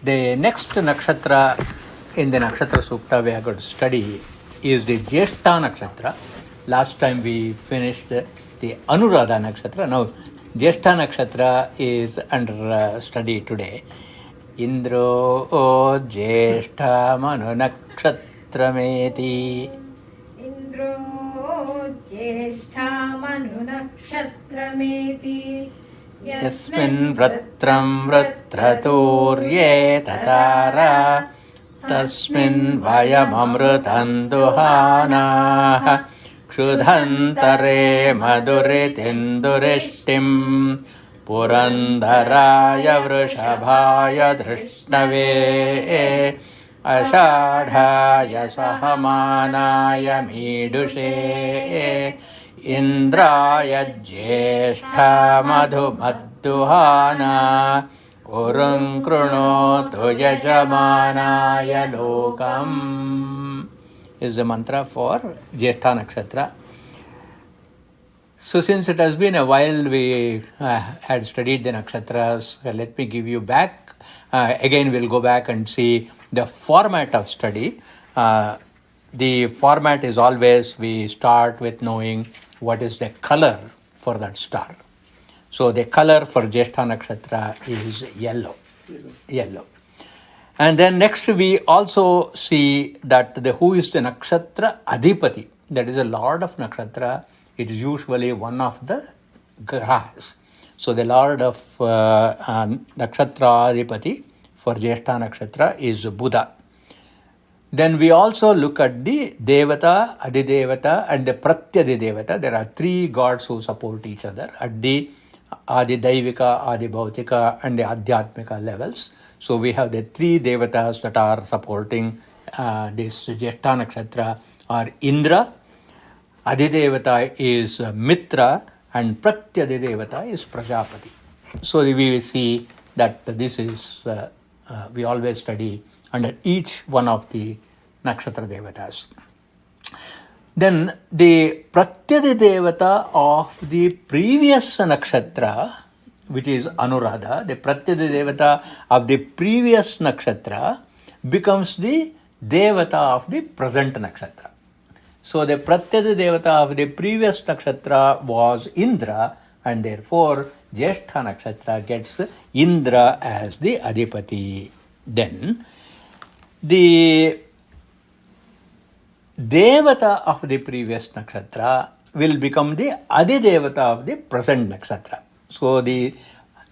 The next nakshatra in the Nakshatra Sukta we are going to study is the Jyeshta Nakshatra. Last time we finished the Anuradha Nakshatra. Now, Jyeshta Nakshatra is under study today. Indro Jyeshta Manu Nakshatrameti. Indro Jyeshta Manu Nakshatrameti. Yasmin Vratram Vratraturye Tatara Tasmin Vayamamrutan Duhana Kshudhantare Maduritinduristim Purandaraya Vrishabhaya Drishnave Ashadhaya Sahamanaya Midushe Indraya Jyeshta Madhumadduhana Urung Krunotu Yajamanaya Lokam is the mantra for Jyeshta Nakshatra. So since it has been a while we had studied the nakshatras, let me give you back. Again we'll go back and see the format of study. The format is always we start with knowing what is the color for that star. So the color for Jyeshta Nakshatra is yellow. Yellow. And then next we also see that who is the Nakshatra Adhipati. That is a Lord of Nakshatra. It is usually one of the grahas. So the Lord of Nakshatra Adhipati for Jyeshta Nakshatra is Buddha. Then we also look at the Devata, Adidevata and the Pratyadidevata. There are three gods who support each other at the Adidaivika, Adibhautika and the Adhyatmika levels. So we have the three Devatas that are supporting this Jyeshta Nakshatra are Indra, Adidevata is Mitra and Pratyadidevata is Prajapati. So we will see that this is, we always study under each one of the nakshatra devatas. Then the pratyadi devata of the previous nakshatra, which is Anuradha, the pratyadi devata of the previous nakshatra becomes the devata of the present nakshatra. So the pratyadi devata of the previous nakshatra was Indra, and therefore Jyeshta Nakshatra gets Indra as the Adhipati. Then the Devata of the previous nakshatra will become the Adidevata of the present nakshatra. So the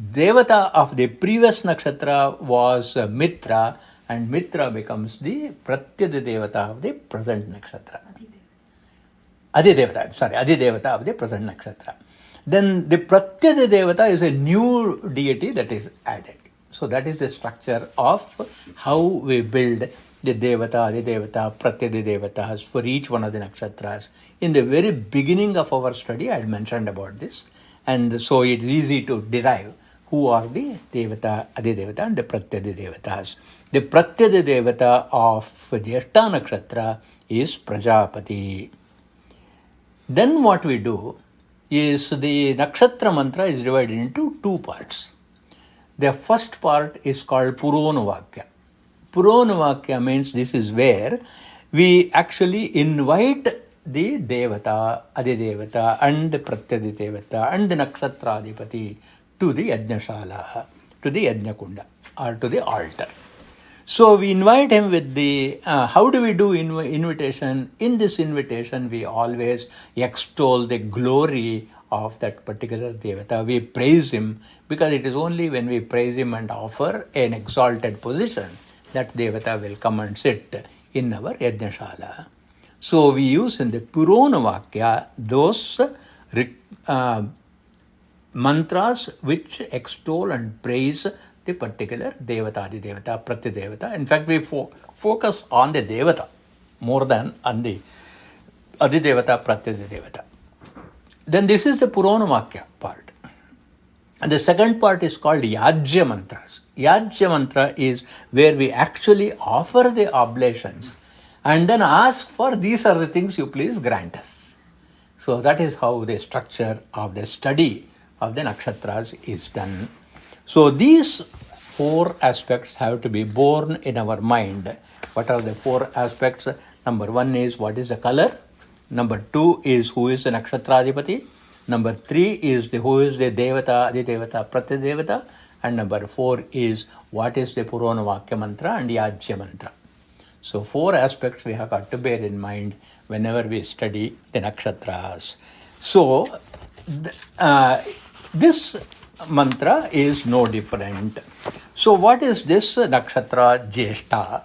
Devata of the previous nakshatra was Mitra, and Mitra becomes the Pratyadidevata of the present nakshatra. Adidevata of the present nakshatra. Then the Pratyadidevata is a new deity that is added. So that is the structure of how we build the Devata, Adidevata, Pratyadidevatas for each one of the nakshatras. In the very beginning of our study, I had mentioned about this. And so it's easy to derive who are the Devata, Adidevata and the Pratyadidevatas. The Pratyadidevata of Jyeshta Nakshatra is Prajapati. Then what we do is the nakshatra mantra is divided into two parts. The first part is called Puronavakya. Puronavakya means this is where we actually invite the Devata, Adidevata and the Pratyadidevata and the Nakshatradipati to the Yajnashala, to the Yajnakunda or to the altar. So we invite him with the, how do we do invitation? In this invitation we always extol the glory of that particular Devata. We praise him because it is only when we praise him and offer an exalted position that Devata will come and sit in our Yajnashala. So we use in the Puronavakya those mantras which extol and praise the particular Devata, Adidevata, Pratyadevata. In fact, we focus on the Devata more than on the Adidevata, Pratyadevata. Then this is the Puronavakya part. And the second part is called Yajya Mantras. Yajya Mantra is where we actually offer the oblations and then ask for these are the things you please grant us. So that is how the structure of the study of the nakshatras is done. So these 4 aspects have to be born in our mind. What are the 4 aspects? Number 1 is what is the color. Number 2 is who is the Nakshatradipati. Number 3 is who is the Devata, Adidevata, Pratyadevata. And number 4 is what is the Purana Vakya Mantra and Yajya Mantra. So 4 aspects we have got to bear in mind whenever we study the nakshatras. So this mantra is no different. So what is this nakshatra Jyeshta?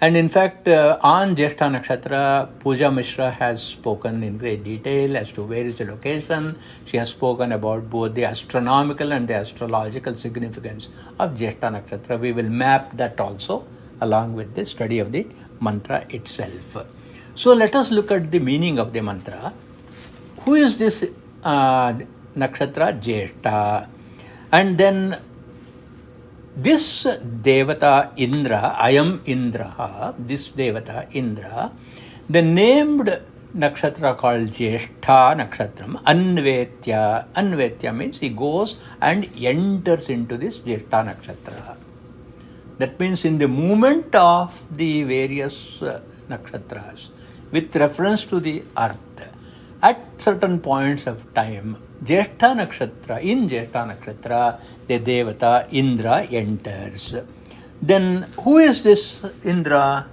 And in fact, on Jyeshta Nakshatra, Pooja Mishra has spoken in great detail as to where is the location. She has spoken about both the astronomical and the astrological significance of Jyeshta Nakshatra. We will map that also along with the study of the mantra itself. So let us look at the meaning of the mantra. Who is this Nakshatra Jyeshta? And then this Devata Indra, I am Indra, this Devata Indra, the named nakshatra called Jyeshta Nakshatram, Anvetya. Anvetya means he goes and enters into this Jyeshta Nakshatra. That means in the movement of the various nakshatras with reference to the earth, at certain points of time, Jyeshta Nakshatra, in Jyeshta Nakshatra, the Devata Indra enters. Then who is this Indra?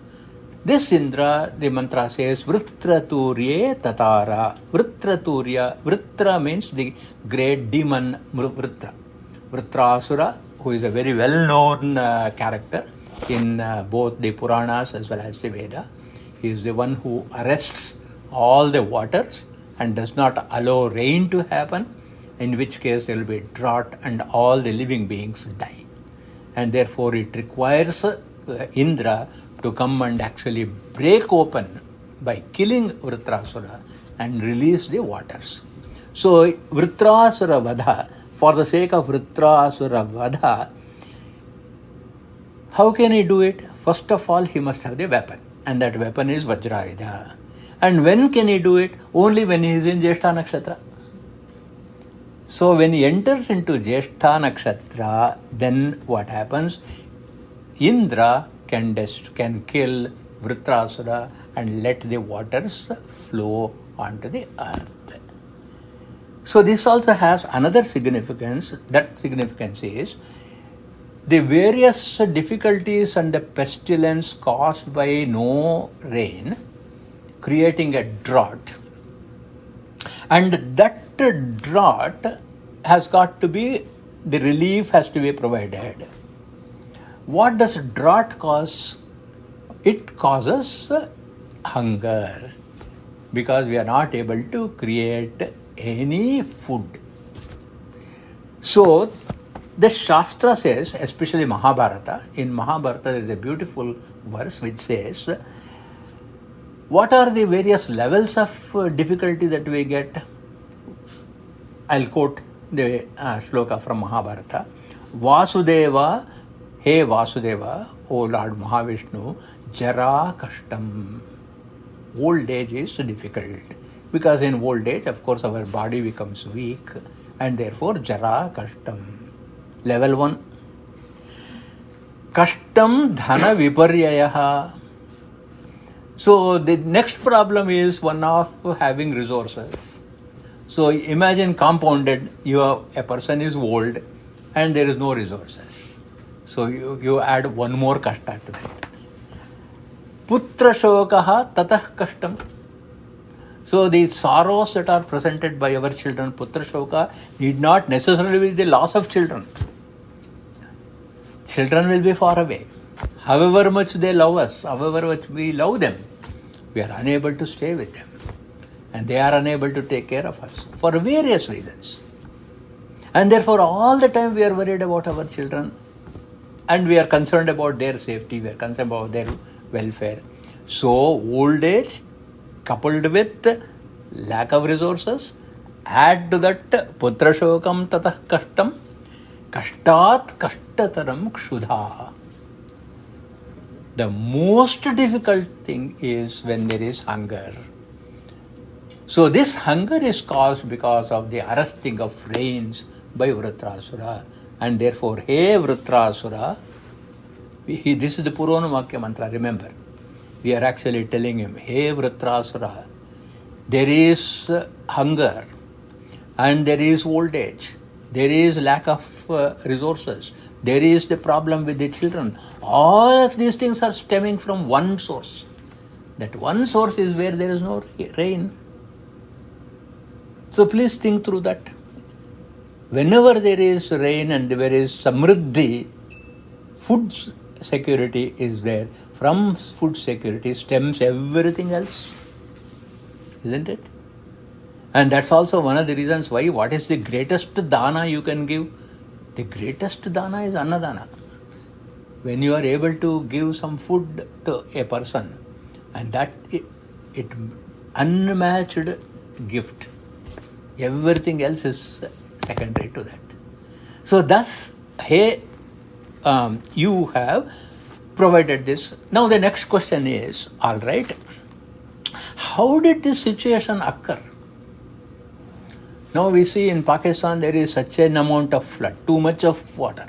This Indra, the mantra says, Vritraturye Tatara. Vritraturya, Vritra means the great demon Vritra. Vritrasura, who is a very well-known character in both the Puranas as well as the Veda. He is the one who arrests all the waters and does not allow rain to happen, in which case there will be drought and all the living beings die. And therefore it requires Indra to come and actually break open by killing Vritrasura and release the waters. So Vritrasura Vadha, for the sake of Vritrasura Vadha, how can he do it? First of all, he must have the weapon, and that weapon is Vajrayudha. And when can he do it? Only when he is in Jyeshta Nakshatra. So when he enters into Jyeshta Nakshatra, then what happens? Indra can kill Vritrasura and let the waters flow onto the earth. So this also has another significance. That significance is the various difficulties and the pestilence caused by no rain, creating a drought. And that drought has got to be, the relief has to be provided. What does drought cause? It causes hunger, because we are not able to create any food. So the Shastra says, especially Mahabharata, in Mahabharata there is a beautiful verse which says, what are the various levels of difficulty that we get? I'll quote the shloka from Mahabharata. Vasudeva, hey Vasudeva, O Lord Mahavishnu, Jara Kashtam. Old age is difficult, because in old age, of course, our body becomes weak, and therefore Jara Kashtam. Level 1. Kashtam Dhana Viparyayaha. So the next problem is one of having resources. So imagine compounded, a person is old and there is no resources. So you add one more kashta to that. Putra shokaha tatah kashtam. So the sorrows that are presented by our children, putra shoka, need not necessarily be the loss of children. Children will be far away. However much they love us, however much we love them, we are unable to stay with them. And they are unable to take care of us for various reasons. And therefore all the time we are worried about our children, and we are concerned about their safety, we are concerned about their welfare. So old age coupled with lack of resources, add to that putra shokam tatah kashtam, kashtat kashtataram kshudha. The most difficult thing is when there is hunger. So this hunger is caused because of the arresting of rains by Vritrasura. And therefore, He Vritrasura, this is the Purvanamakya mantra, remember. We are actually telling him, He Vritrasura, there is hunger and there is old age. There is lack of resources. There is the problem with the children. All of these things are stemming from one source. That one source is where there is no rain. So please think through that. Whenever there is rain and there is samriddhi, food security is there. From food security stems everything else. Isn't it? And that's also one of the reasons why what is the greatest dana you can give? The greatest dana is annadana. When you are able to give some food to a person, and that it unmatched gift. Everything else is secondary to that. So thus, hey, you have provided this. Now the next question is, all right, how did this situation occur? Now we see in Pakistan there is such an amount of flood, too much of water.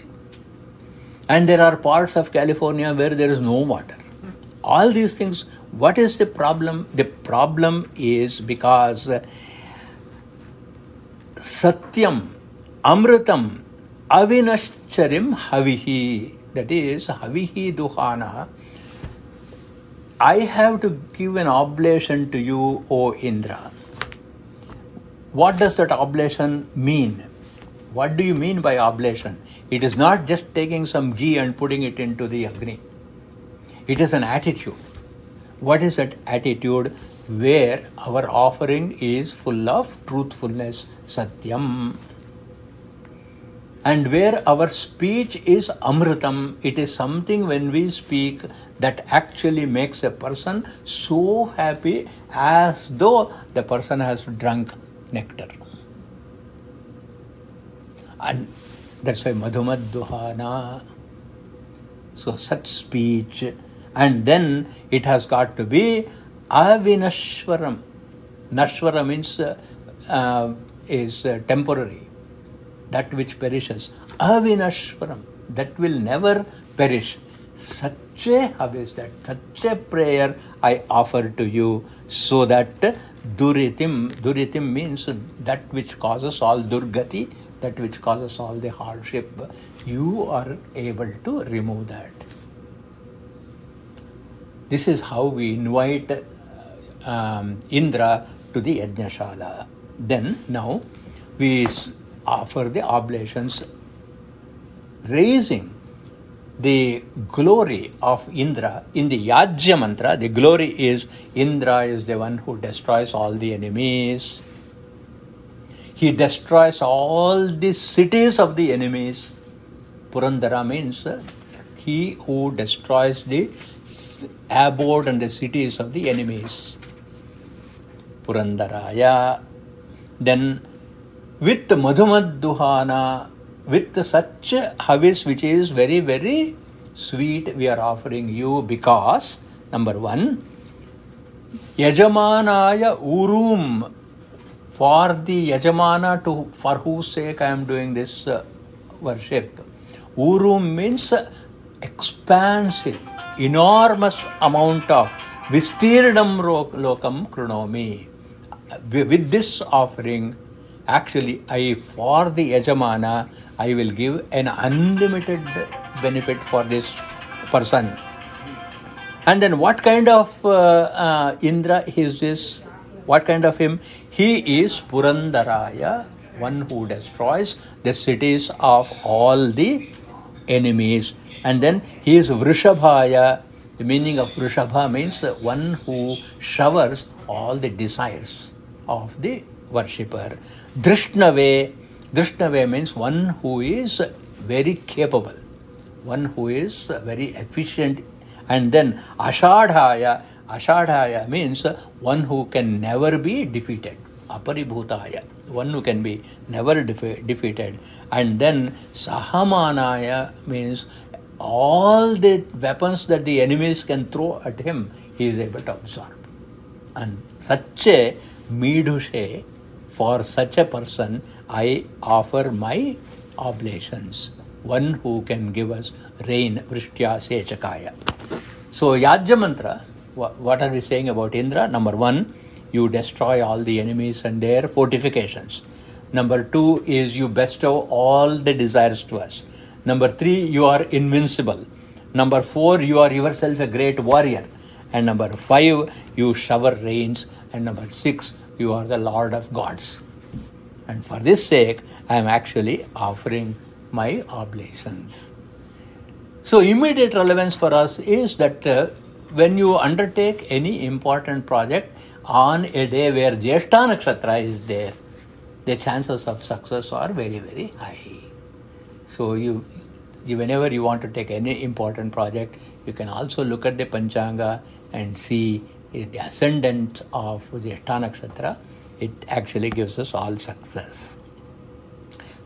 And there are parts of California where there is no water. All these things, what is the problem? The problem is because Satyam, Amritam, Avinashcharim Havihi, that is Havihi Duhana. I have to give an oblation to you, O Indra. What does that oblation mean? What do you mean by oblation? It is not just taking some ghee and putting it into the Agni. It is an attitude. What is that attitude? Where our offering is full of truthfulness, Satyam. And where our speech is Amritam, it is something when we speak that actually makes a person so happy as though the person has drunk nectar. And that's why Madhumad Duhana. So such speech. And then it has got to be Avinashwaram. Nashwara means is temporary. That which perishes. Avinashwaram. That will never perish. Such a habis, that such a prayer I offer to you, so that Duritim means that which causes all Durgati, that which causes all the hardship. You are able to remove that. This is how we invite Indra to the Yajnashala. Then now we offer the oblations, raising the glory of Indra. In the Yajya mantra, the glory is Indra is the one who destroys all the enemies. He destroys all the cities of the enemies. Purandara means he who destroys the abode and the cities of the enemies. Purandaraya. Then with Madhumad Duhana, with such havis which is very, very sweet, we are offering you because, number one, Yajamanaya Urum, for the Yajamana for whose sake I am doing this worship. Urum means expansive, enormous amount of Vistirnam Lokam Krunomi. With this offering, actually, for the Yajamana, I will give an unlimited benefit for this person. And then what kind of Indra is this? What kind of him? He is Purandaraya, one who destroys the cities of all the enemies. And then he is Vrishabhaya. The meaning of Vrishabha means one who showers all the desires of the worshipper. Drishnave. Drishnave means one who is very capable, one who is very efficient. And then Ashadhaya. Ashadhaya means one who can never be defeated. Aparibhutaya, one who can be never defeated. And then Sahamanaya means all the weapons that the enemies can throw at him, he is able to absorb. And such a Midushe, for such a person, I offer my oblations. one who can give us rain, Vrishtya Sechakaya. So Yajya Mantra, what are we saying about Indra? Number one, you destroy all the enemies and their fortifications. Number two is you bestow all the desires to us. Number three, you are invincible. Number four, you are yourself a great warrior. And number five, you shower rains. And number six, you are the Lord of gods. And for this sake, I am actually offering my oblations. So immediate relevance for us is that when you undertake any important project on a day where Jyeshta Nakshatra is there, the chances of success are very, very high. So whenever you want to take any important project, you can also look at the Panchanga and see the ascendant of Jyeshta Nakshatra. It actually gives us all success.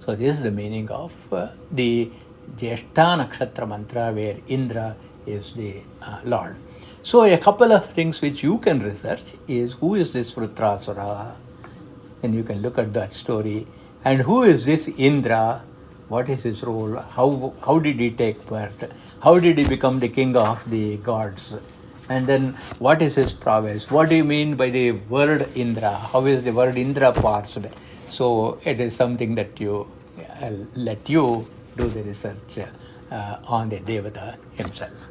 So this is the meaning of the Jyeshta Nakshatra mantra, where Indra is the Lord. So a couple of things which you can research is, who is this Vritrasura? And you can look at that story. And who is this Indra? What is his role? How did he take birth? How did he become the king of the gods? And then what is his prowess? What do you mean by the word Indra? How is the word Indra parsed? So it is something that let you do the research on the Devata himself.